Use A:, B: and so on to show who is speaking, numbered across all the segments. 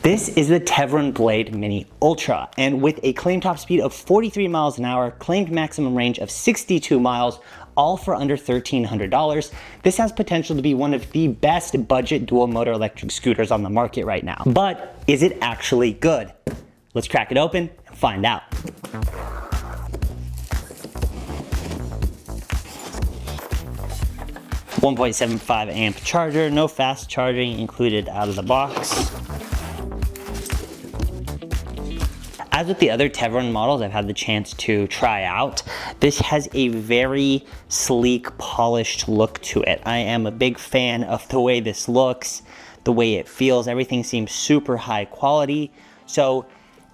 A: This is the Teverun Blade Mini Ultra, and with a claimed top speed of 43 miles an hour, claimed maximum range of 62 miles, all for under $1,300, this has potential to be one of the best budget dual motor electric scooters on the market right now. But is it actually good? Let's crack it open and find out. .75 amp charger, no fast charging included out of the box. As with the other Teverun models I've had the chance to try out, this has a very sleek, polished look to it. I am a big fan of the way this looks, the way it feels. Everything seems super high quality. So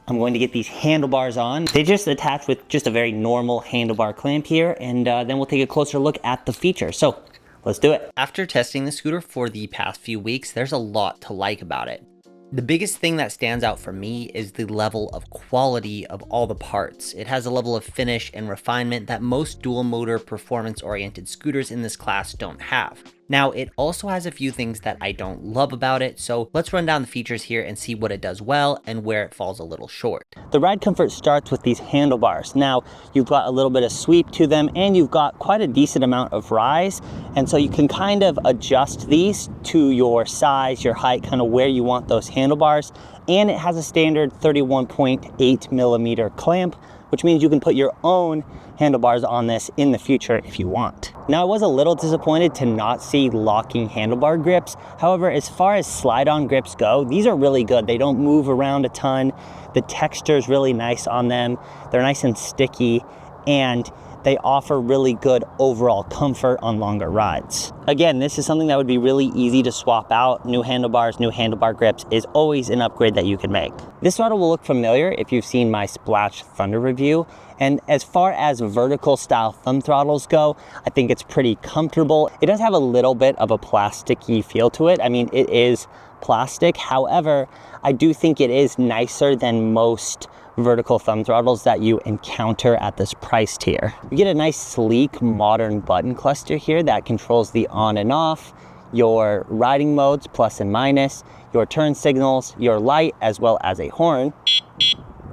A: I'm going to get these handlebars on. They just attach with just a very normal handlebar clamp here, and then we'll take a closer look at the features. So let's do it. After testing the scooter for the past few weeks, there's a lot to like about it. The biggest thing that stands out for me is the level of quality of all the parts. It has a level of finish and refinement that most dual motor performance oriented scooters in this class don't have. Now, it also has a few things that I don't love about it, so let's run down the features here and see what it does well and where it falls a little short. The ride comfort starts with these handlebars. Now, you've got a little bit of sweep to them and you've got quite a decent amount of rise, and so you can kind of adjust these to your size, your height, kind of where you want those handlebars. And it has a standard 31.8 millimeter clamp, which means you can put your own handlebars on this in the future if you want. Now, I was a little disappointed to not see locking handlebar grips. However, as far as slide-on grips go, these are really good. They don't move around a ton. The texture is really nice on them. They're nice and sticky, and they offer really good overall comfort on longer rides. Again, this is something that would be really easy to swap out. New handlebars, new handlebar grips is always an upgrade that you can make. This model will look familiar if you've seen my Splash Thunder review. And as far as vertical style thumb throttles go, I think it's pretty comfortable. It does have a little bit of a plasticky feel to it. I mean, it is plastic. However, I do think it is nicer than most vertical thumb throttles that you encounter at this price tier. You get a nice sleek modern button cluster here that controls the on and off, your riding modes plus and minus, your turn signals, your light, as well as a horn.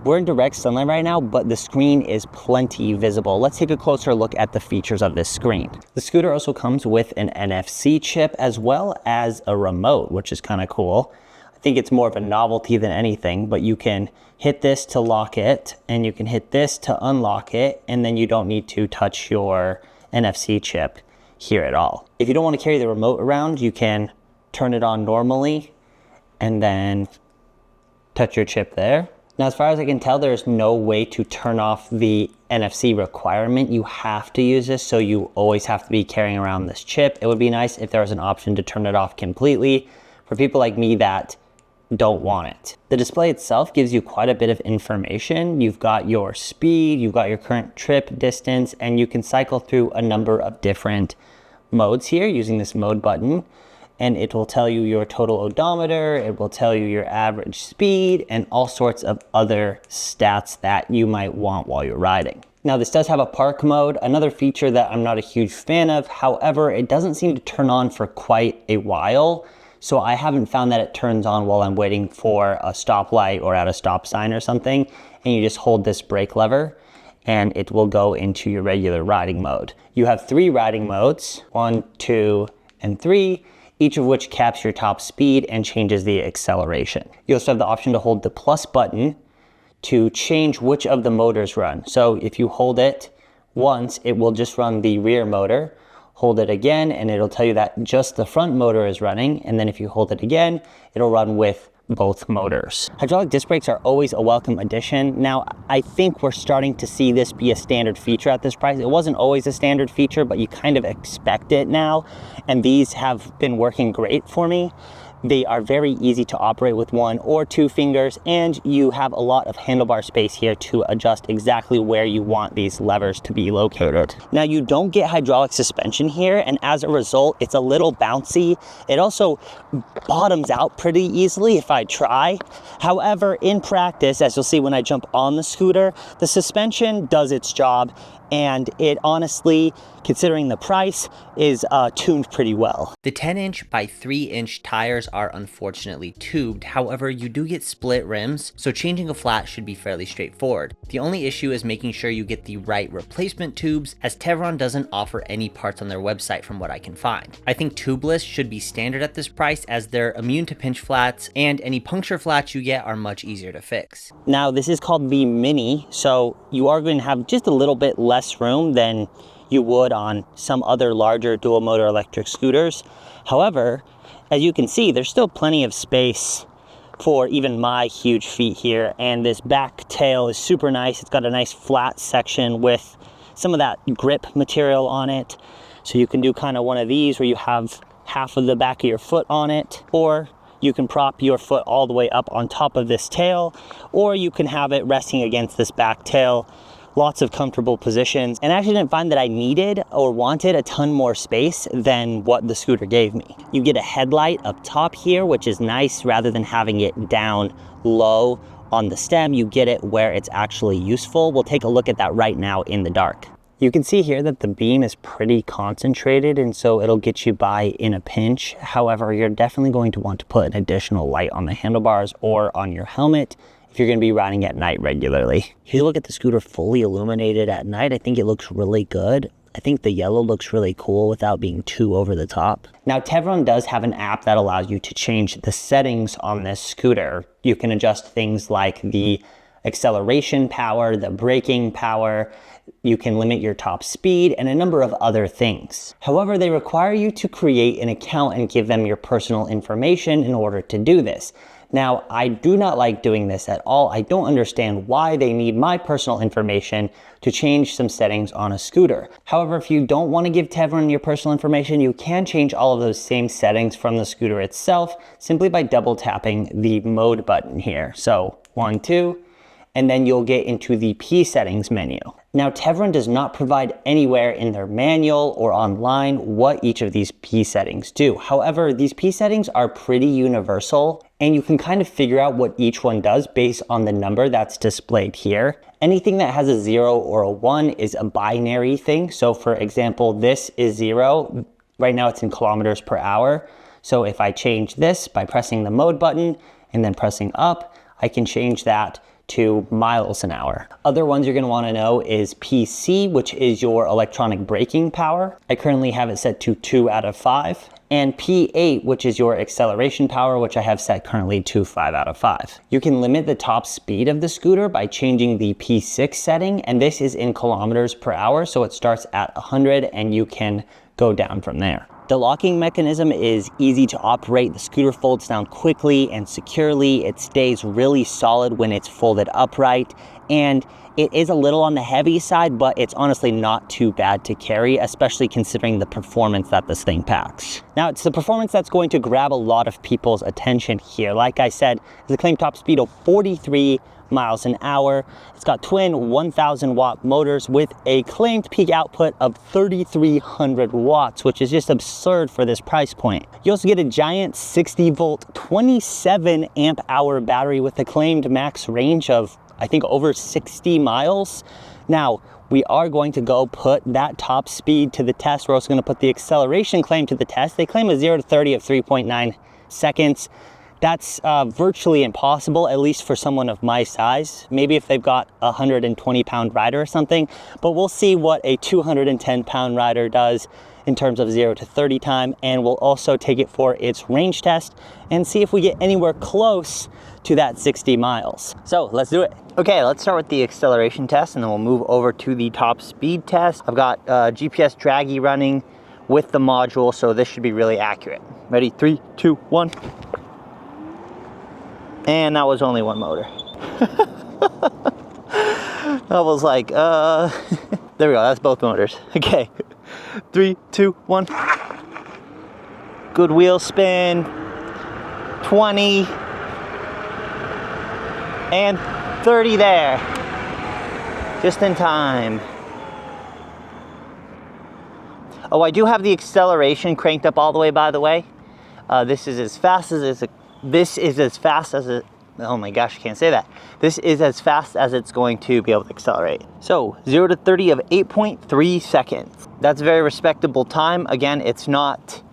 A: We're in direct sunlight right now, but the screen is plenty visible. Let's take a closer look at the features of this screen. The scooter also comes with an NFC chip as well as a remote, which is kind of cool. I think it's more of a novelty than anything, but you can hit this to lock it and you can hit this to unlock it, and then you don't need to touch your NFC chip here at all. If you don't want to carry the remote around, you can turn it on normally and then touch your chip there. Now, as far as I can tell, there's no way to turn off the NFC requirement. You have to use this, so you always have to be carrying around this chip. It would be nice if there was an option to turn it off completely for people like me that don't want it. The display itself gives you quite a bit of information. You've got your speed, you've got your current trip distance, and you can cycle through a number of different modes here using this mode button. And it will tell you your total odometer, it will tell you your average speed, and all sorts of other stats that you might want while you're riding. Now, this does have a park mode, another feature that I'm not a huge fan of. However, it doesn't seem to turn on for quite a while. So I haven't found that it turns on while I'm waiting for a stoplight or at a stop sign or something. And you just hold this brake lever and it will go into your regular riding mode. You have 3 riding modes, 1, 2, and 3, each of which caps your top speed and changes the acceleration. You also have the option to hold the plus button to change which of the motors run. So if you hold it once, it will just run the rear motor. Hold it again and it'll tell you that just the front motor is running, and then if you hold it again, it'll run with both motors. Hydraulic disc brakes are always a welcome addition. Now, I think we're starting to see this be a standard feature at this price. It wasn't always a standard feature, but you kind of expect it now, and these have been working great for me. They are very easy to operate with 1 or 2 fingers, and you have a lot of handlebar space here to adjust exactly where you want these levers to be located. Now, you don't get hydraulic suspension here, and as a result, it's a little bouncy. It also bottoms out pretty easily if I try. However, in practice, as you'll see when I jump on the scooter, the suspension does its job and it honestly, considering the price, is tuned pretty well. The 10-inch by 3-inch tires are unfortunately tubed. However, you do get split rims, so changing a flat should be fairly straightforward. The only issue is making sure you get the right replacement tubes, as Teverun doesn't offer any parts on their website from what I can find. I think tubeless should be standard at this price, as they're immune to pinch flats, and any puncture flats you get are much easier to fix. Now, this is called the Mini, so you are going to have just a little bit less room than you would on some other larger dual motor electric scooters. However, as you can see, there's still plenty of space for even my huge feet here, and this back tail is super nice. It's got a nice flat section with some of that grip material on it, so you can do kind of one of these where you have half of the back of your foot on it, or you can prop your foot all the way up on top of this tail, or you can have it resting against this back tail. Lots of comfortable positions, and I actually didn't find that I needed or wanted a ton more space than what the scooter gave me. You get a headlight up top here, which is nice. Rather than having it down low on the stem, you get it where it's actually useful. We'll take a look at that right now in the dark. You can see here that the beam is pretty concentrated, and so it'll get you by in a pinch. However, you're definitely going to want to put an additional light on the handlebars or on your helmet if you're going to be riding at night regularly. If you look at the scooter fully illuminated at night, I think it looks really good. I think the yellow looks really cool without being too over the top. Now, Teverun does have an app that allows you to change the settings on this scooter. You can adjust things like the acceleration power, the braking power. You can limit your top speed and a number of other things. However, they require you to create an account and give them your personal information in order to do this. Now, I do not like doing this at all. I don't understand why they need my personal information to change some settings on a scooter. However, if you don't want to give Teverun your personal information, you can change all of those same settings from the scooter itself simply by double tapping the mode button here. So 1, 2, and then you'll get into the P settings menu. Now, Teverun does not provide anywhere in their manual or online what each of these P settings do. However, these P settings are pretty universal, and you can kind of figure out what each one does based on the number that's displayed here. Anything that has a 0 or a 1 is a binary thing. So for example, this is 0. Right now it's in kilometers per hour. So if I change this by pressing the mode button and then pressing up, I can change that to miles an hour. Other ones you're going to want to know is PC, which is your electronic braking power. I currently have it set to 2 out of 5. And P8, which is your acceleration power, which I have set currently to 5 out of 5. You can limit the top speed of the scooter by changing the P6 setting, and this is in kilometers per hour, so it starts at 100 and you can go down from there. The locking mechanism is easy to operate. The scooter folds down quickly and securely. It stays really solid when it's folded upright, and it is a little on the heavy side, but it's honestly not too bad to carry, especially considering the performance that this thing packs. Now, it's the performance that's going to grab a lot of people's attention here. Like I said, it's a claimed top speed of 43 miles an hour. It's got twin 1000 watt motors with a claimed peak output of 3,300 watts, which is just absurd for this price point. You also get a giant 60 volt, 27 amp hour battery with a claimed max range of, I think, over 60 miles. Now, we are going to go put that top speed to the test. We're also going to put the acceleration claim to the test. They claim a 0 to 30 of 3.9 seconds. That's virtually impossible, at least for someone of my size. Maybe if they've got a 120-pound rider or something, but we'll see what a 210-pound rider does in terms of 0 to 30 time, and we'll also take it for its range test and see if we get anywhere close to that 60 miles. So let's do it. Okay, let's start with the acceleration test, and then we'll move over to the top speed test. I've got GPS Draggy running with the module, so this should be really accurate. Ready? 3, 2, 1. And that was only one motor. I was like, there we go, that's both motors. Okay, 3, 2, 1. Good wheel spin, 20, and 30 there. Just in time. Oh, I do have the acceleration cranked up all the way, by the way. This is as fast as oh my gosh, I can't say that. This is as fast as it's going to be able to accelerate. So 0 to 30 of 8.3 seconds. That's a very respectable time. Again, it's not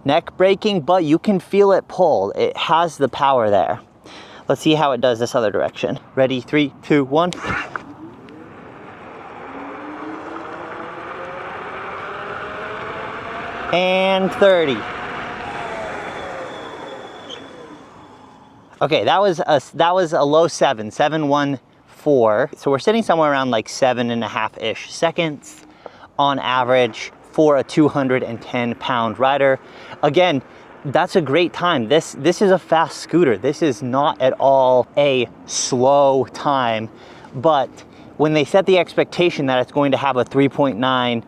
A: neck breaking, but you can feel it pull. It has the power there. Let's see how it does this other direction. Ready, 3, 2, 1. And 30. Okay, that was a low 7.14. So we're sitting somewhere around like 7.5-ish seconds on average for a 210-pound rider. Again, that's a great time. This is a fast scooter. This is not at all a slow time, but when they set the expectation that it's going to have a 3.9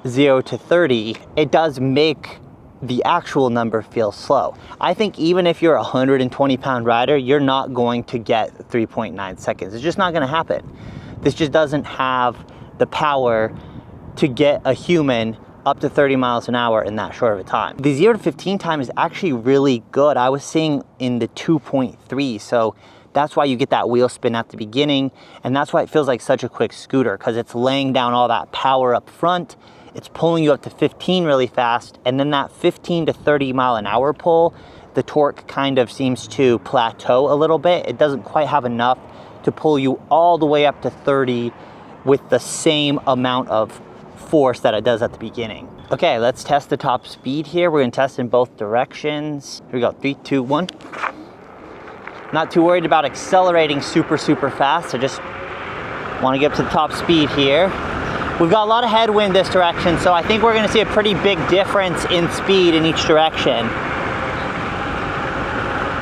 A: 0 to 30, it does make the actual number feel slow. I think even if you're a 120-pound rider, you're not going to get 3.9 seconds. It's just not gonna happen. This just doesn't have the power to get a human up to 30 miles an hour in that short of a time. The 0 to 15 time is actually really good. I was seeing in the 2.3, so that's why you get that wheel spin at the beginning, and that's why it feels like such a quick scooter, because it's laying down all that power up front. It's pulling you up to 15 really fast, and then that 15 to 30 mile an hour pull, the torque kind of seems to plateau a little bit. It doesn't quite have enough to pull you all the way up to 30 with the same amount of force that it does at the beginning. Okay, let's test the top speed here. We're gonna test in both directions. Here we go, 3, 2, 1. Not too worried about accelerating super fast. I just wanna get up to the top speed here. We've got a lot of headwind this direction, so I think we're gonna see a pretty big difference in speed in each direction.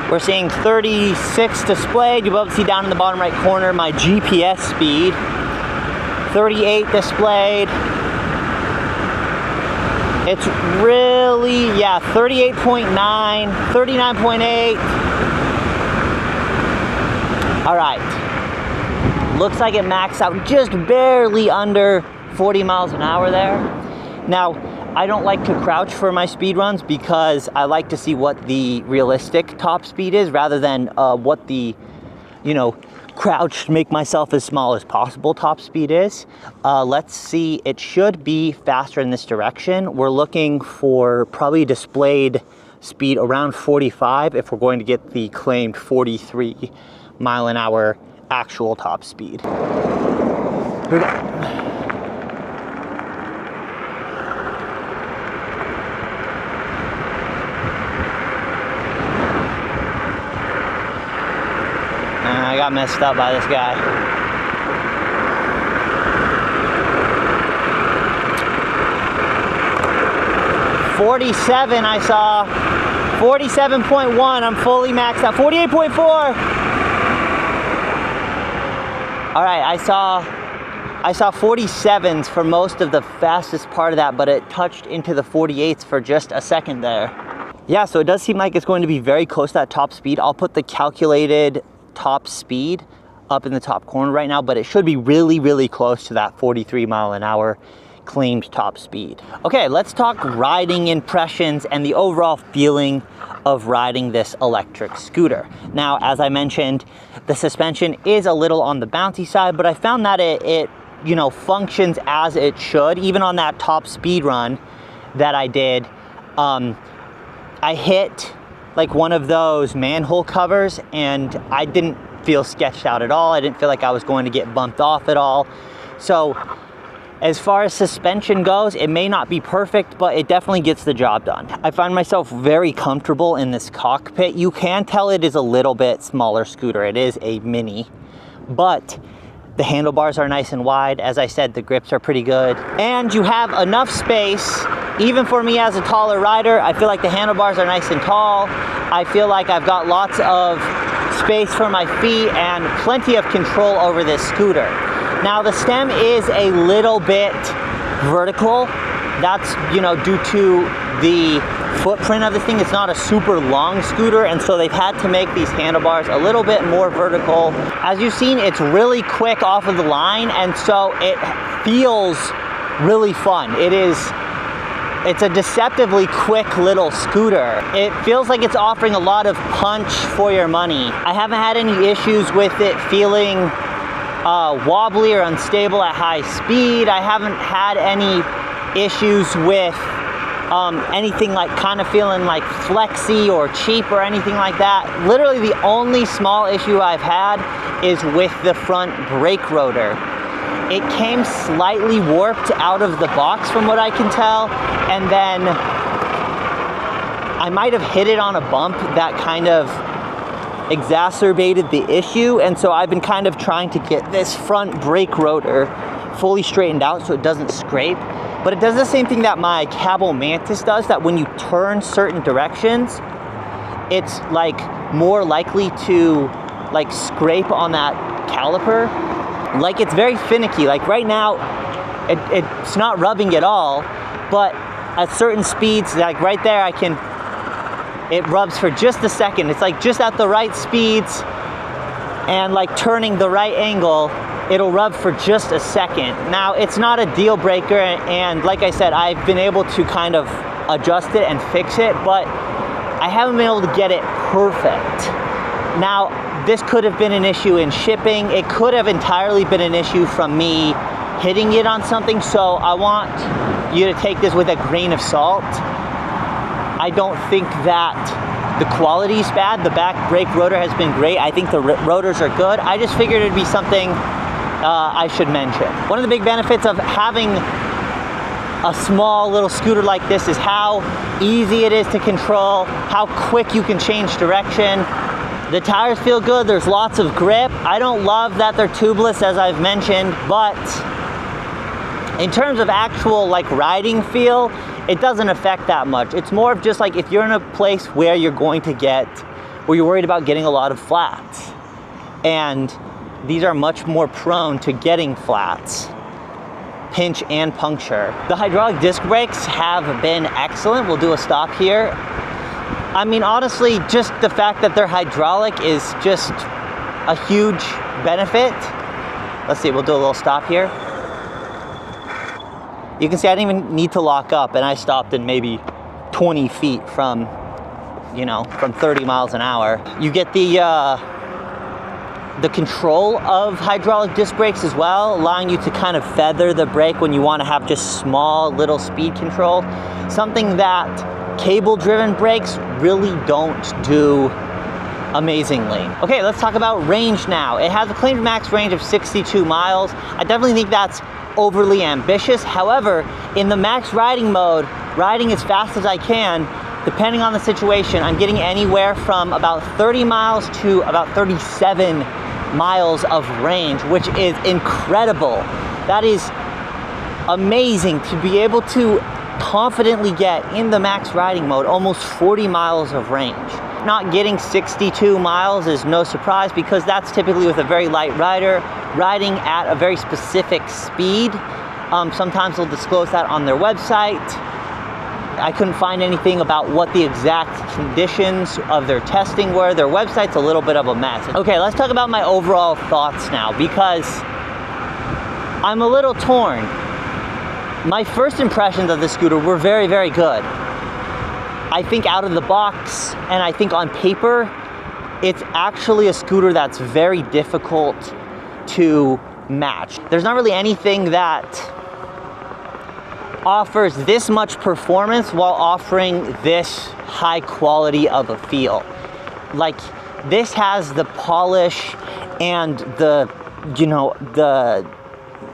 A: We're seeing 36 displayed. You'll be able to see down in the bottom right corner my GPS speed. 38 displayed. It's really, yeah, 38.9, 39.8. All right. Looks like it maxed out just barely under 40 miles an hour there. Now, I don't like to crouch for my speed runs because I like to see what the realistic top speed is rather than what the, crouched, make myself as small as possible top speed is. Let's see, it should be faster in this direction. We're looking for probably displayed speed around 45 if we're going to get the claimed 43 mile an hour actual top speed. Here we go. I got messed up by this guy. .47 I saw. 47.1, I'm fully maxed out. 48.4. All right, I saw 47s for most of the fastest part of that, but it touched into the 48s for just a second there. Yeah, so it does seem like it's going to be very close to that top speed. I'll put the calculated top speed up in the top corner right now, but it should be really close to that 43 mile an hour claimed top speed. Okay, let's talk riding impressions and the overall feeling of riding this electric scooter. Now, as I mentioned, the suspension is a little on the bouncy side, but I found that it functions as it should. Even on that top speed run that I did, I hit like one of those manhole covers and I didn't feel sketched out at all. I didn't feel like I was going to get bumped off at all. So as far as suspension goes, it may not be perfect, but it definitely gets the job done. I find myself very comfortable in this cockpit. You can tell it is a little bit smaller scooter. It is a mini, but the handlebars are nice and wide. As I said, the grips are pretty good. And you have enough space. Even for me as a taller rider, I feel like the handlebars are nice and tall. I feel like I've got lots of space for my feet and plenty of control over this scooter. Now the stem is a little bit vertical. That's, due to the footprint of this thing. It's not a super long scooter, and so they've had to make these handlebars a little bit more vertical. As you've seen, it's really quick off of the line, and so it feels really fun. It's a deceptively quick little scooter. It feels like it's offering a lot of punch for your money. I haven't had any issues with it feeling wobbly or unstable at high speed. I haven't had any issues with anything like kind of feeling like flexy or cheap or anything like that. Literally the only small issue I've had is with the front brake rotor. It came slightly warped out of the box from what I can tell, and then I might have hit it on a bump that kind of exacerbated the issue, and so I've been kind of trying to get this front brake rotor fully straightened out so it doesn't scrape. But it does the same thing that my Cabo Mantis does, that when you turn certain directions, it's like more likely to like scrape on that caliper. Like it's very finicky. Like right now, it's not rubbing at all, but at certain speeds, like right there, it rubs for just a second. It's like just at the right speeds and like turning the right angle, it'll rub for just a second. Now, it's not a deal breaker, and like I said, I've been able to kind of adjust it and fix it, but I haven't been able to get it perfect. Now, this could have been an issue in shipping. It could have entirely been an issue from me hitting it on something, so I want you to take this with a grain of salt. I don't think that the quality is bad. The back brake rotor has been great. I think the rotors are good. I just figured it'd be something I should mention. One of the big benefits of having a small little scooter like this is how easy it is to control, how quick you can change direction. The tires feel good, there's lots of grip. I don't love that they're tubeless, as I've mentioned, but in terms of actual like riding feel, it doesn't affect that much. It's more of just like if you're in a place where you're worried about getting a lot of flats. And these are much more prone to getting flats, pinch and puncture. The hydraulic disc brakes have been excellent. We'll do a stop here. I mean, honestly, just the fact that they're hydraulic is just a huge benefit. Let's see, we'll do a little stop here. You can see I didn't even need to lock up, and I stopped in maybe 20 feet from 30 miles an hour. You get the control of hydraulic disc brakes as well, allowing you to kind of feather the brake when you want to have just small little speed control. Something that cable-driven brakes really don't do amazingly. Okay, let's talk about range now. It has a claimed max range of 62 miles. I definitely think that's overly ambitious. However, in the max riding mode, riding as fast as I can, depending on the situation, I'm getting anywhere from about 30 miles to about 37 miles of range, which is incredible. That is amazing to be able to confidently get in the max riding mode almost 40 miles of range. Not getting 62 miles is no surprise, because that's typically with a very light rider riding at a very specific speed. Sometimes they'll disclose that on their website. I couldn't find anything about what the exact conditions of their testing were. Their website's a little bit of a mess. Okay, let's talk about my overall thoughts now, because I'm a little torn. My first impressions of the scooter were very, very good. I think out of the box, and I think on paper, it's actually a scooter that's very difficult to match. There's not really anything that offers this much performance while offering this high quality of a feel. Like, this has the polish and the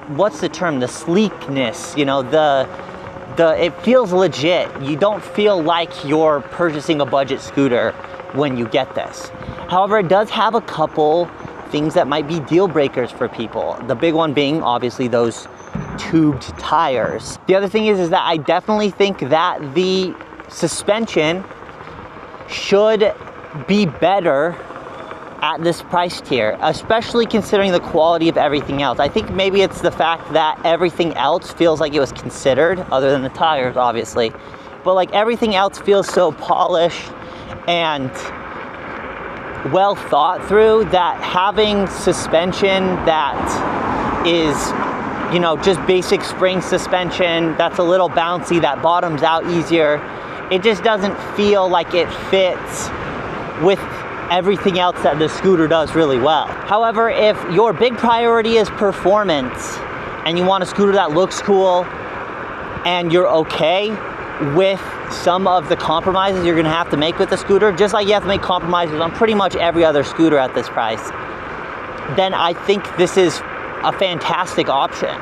A: what's the term? The sleekness, it feels legit. You don't feel like you're purchasing a budget scooter when you get this. However, it does have a couple things that might be deal breakers for people. The big one being obviously those tubed tires. The other thing is that I definitely think that the suspension should be better at this price tier, especially considering the quality of everything else. I think maybe it's the fact that everything else feels like it was considered, other than the tires, obviously. But like everything else feels so polished and well thought through that having suspension that is, you know, just basic spring suspension that's a little bouncy, that bottoms out easier. It just doesn't feel like it fits with everything else that the scooter does really well. However, if your big priority is performance and you want a scooter that looks cool and you're okay with some of the compromises you're gonna have to make with the scooter, just like you have to make compromises on pretty much every other scooter at this price, then I think this is a fantastic option.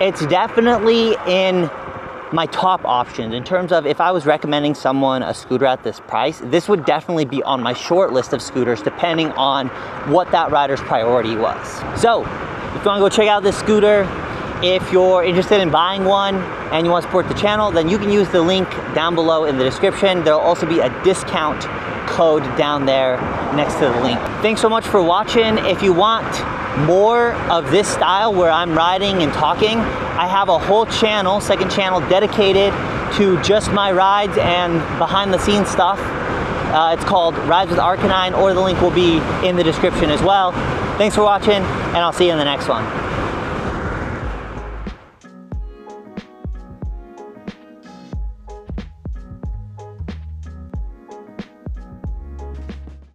A: It's definitely in my top options in terms of if I was recommending someone a scooter at this price, this would definitely be on my short list of scooters depending on what that rider's priority was. So if you want to go check out this scooter, if you're interested in buying one and you want to support the channel, then you can use the link down below in the description. There'll also be a discount code down there next to the link. Thanks so much for watching. If you want more of this style where I'm riding and talking, I have a whole channel, second channel, dedicated to just my rides and behind the scenes stuff. It's called Rides with Arcanine, or the link will be in the description as well. Thanks for watching, and I'll see you in the next one.